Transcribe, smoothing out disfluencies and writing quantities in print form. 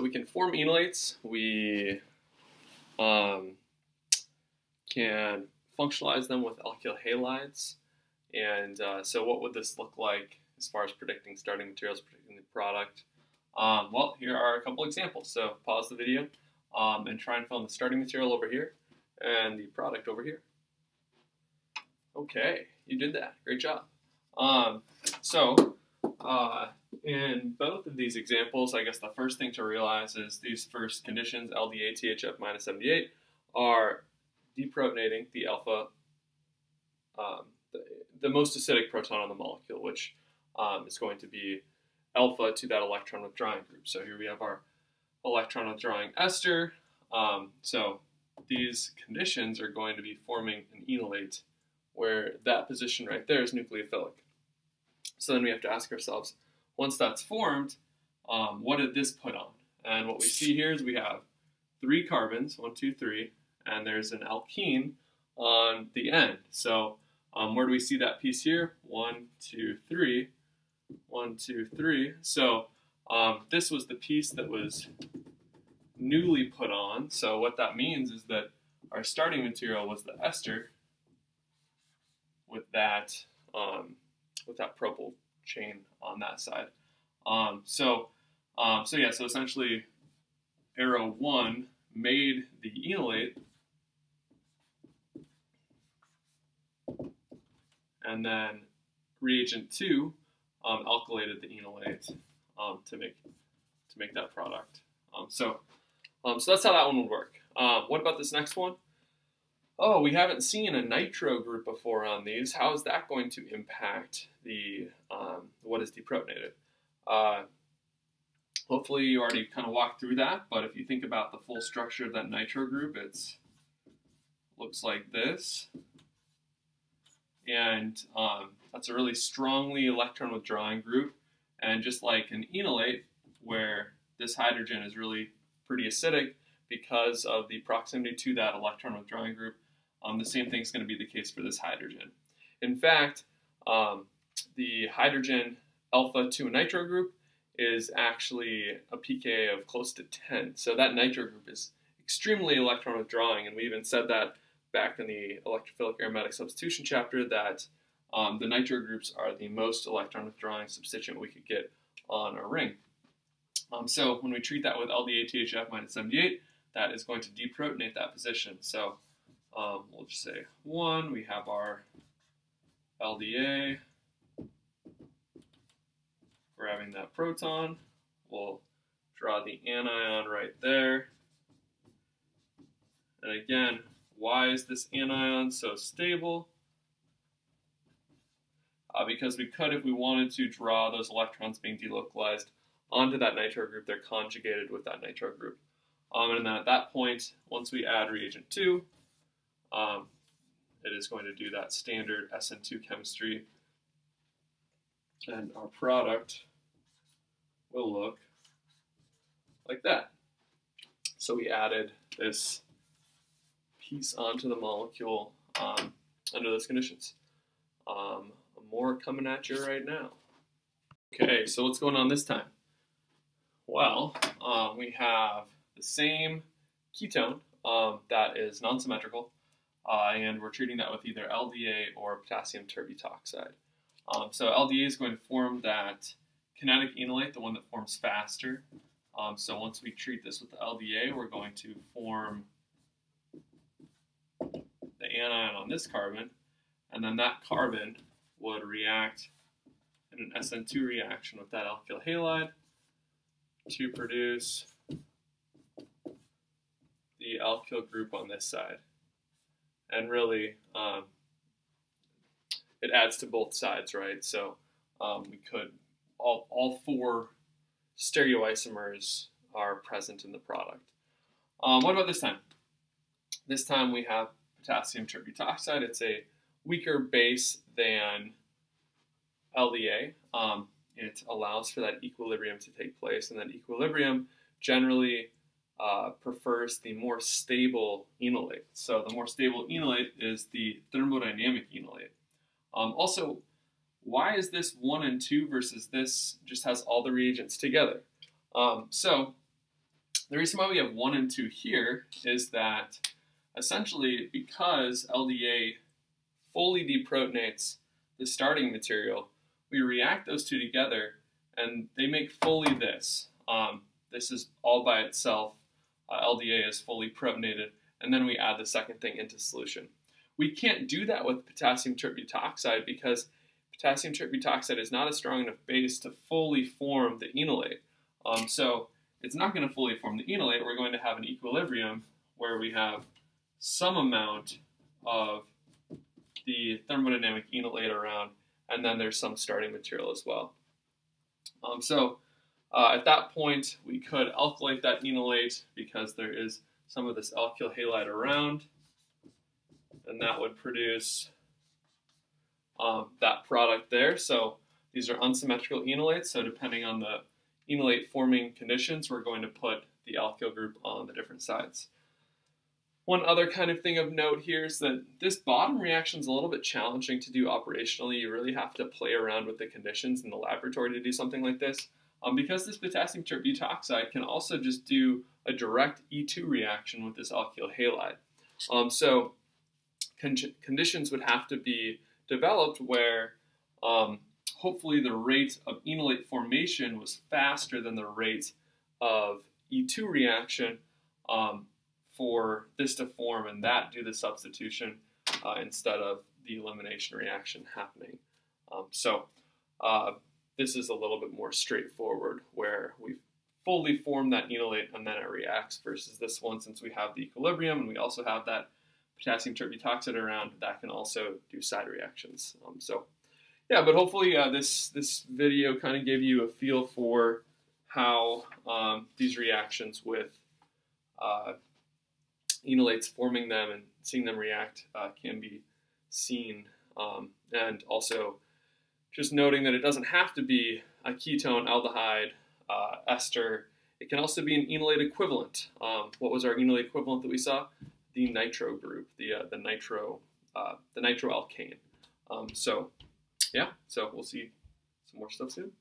we can form enolates. We can functionalize them with alkyl halides. And so what would this look like as far as predicting starting materials, predicting the product? Well, here are a couple examples. So pause the video and try and find the starting material over here and the product over here. Okay, you did that. Great job. In both of these examples, I guess the first thing to realize is these first conditions, LDA THF minus 78, are deprotonating the alpha, the most acidic proton on the molecule, which is going to be alpha to that electron withdrawing group. So here we have our electron withdrawing ester. So these conditions are going to be forming an enolate where that position right there is nucleophilic. So then we have to ask ourselves, once that's formed, what did this put on? And what we see here is we have 3 carbons, 1, 2, 3, and there's an alkene on the end. So where do we see that piece here? 1, 2, 3, 1, 2, 3. So this was the piece that was newly put on. So what that means is that our starting material was the ester with that propyl chain on that side. So essentially arrow 1 made the enolate, and then reagent 2 alkylated the enolate to make that product. So that's how that one would work. What about this next one? Oh, we haven't seen a nitro group before on these. How is that going to impact the what is deprotonated? Hopefully you already kind of walked through that, but if you think about the full structure of that nitro group, it looks like this. And that's a really strongly electron withdrawing group. And just like an enolate, where this hydrogen is really pretty acidic because of the proximity to that electron withdrawing group, the same thing is going to be the case for this hydrogen. In fact, the hydrogen alpha to a nitro group is actually a pK of close to 10. So that nitro group is extremely electron withdrawing, and we even said that back in the electrophilic aromatic substitution chapter that the nitro groups are the most electron withdrawing substituent we could get on a ring. So when we treat that with LDA THF minus 78, that is going to deprotonate that position. So we'll just say 1, we have our LDA, grabbing that proton, we'll draw the anion right there. And again, why is this anion so stable? Because we could, if we wanted to, draw those electrons being delocalized onto that nitro group. They're conjugated with that nitro group. And then at that point, once we add reagent 2, it is going to do that standard SN2 chemistry. And our product will look like that. So we added this piece onto the molecule under those conditions. More coming at you right now. Okay, so what's going on this time? Well, we have the same ketone that is non-symmetrical, and we're treating that with either LDA or potassium terbutoxide. So LDA is going to form that kinetic enolate, the one that forms faster. So once we treat this with the LDA, we're going to form the anion on this carbon, and then that carbon would react in an SN2 reaction with that alkyl halide to produce the alkyl group on this side. And really, it adds to both sides, right? So we could, all 4 stereoisomers are present in the product. What about this time? This time we have potassium terbutoxide. It's a weaker base than LDA. It allows for that equilibrium to take place, and that equilibrium generally prefers the more stable enolate. So the more stable enolate is the thermodynamic enolate. Also, why is this 1 and 2 versus this just has all the reagents together? So The reason why we have 1 and 2 here is that essentially because LDA fully deprotonates the starting material, we react those two together and they make fully this. This is all by itself. LDA is fully protonated, and then we add the second thing into solution. We can't do that with potassium tert-butoxide because potassium tert-butoxide is not a strong enough base to fully form the enolate. So it's not going to fully form the enolate. We're going to have an equilibrium where we have some amount of the thermodynamic enolate around, and then there's some starting material as well. At that point, we could alkylate that enolate because there is some of this alkyl halide around, and that would produce that product there. So these are unsymmetrical enolates, so depending on the enolate forming conditions, we're going to put the alkyl group on the different sides. One other kind of thing of note here is that this bottom reaction is a little bit challenging to do operationally. You really have to play around with the conditions in the laboratory to do something like this. Because this potassium tert-butoxide can also just do a direct E2 reaction with this alkyl halide. So conditions would have to be developed where hopefully the rate of enolate formation was faster than the rate of E2 reaction for this to form and that do the substitution instead of the elimination reaction happening. This is a little bit more straightforward where we fully form that enolate and then it reacts versus this one, since we have the equilibrium and we also have that potassium tert-butoxide around, that can also do side reactions. Yeah, but hopefully this video kind of gave you a feel for how these reactions with enolates, forming them and seeing them react can be seen, and also just noting that it doesn't have to be a ketone, aldehyde, ester. It can also be an enolate equivalent. What was our enolate equivalent that we saw? The nitro group, the nitroalkane. So we'll see some more stuff soon.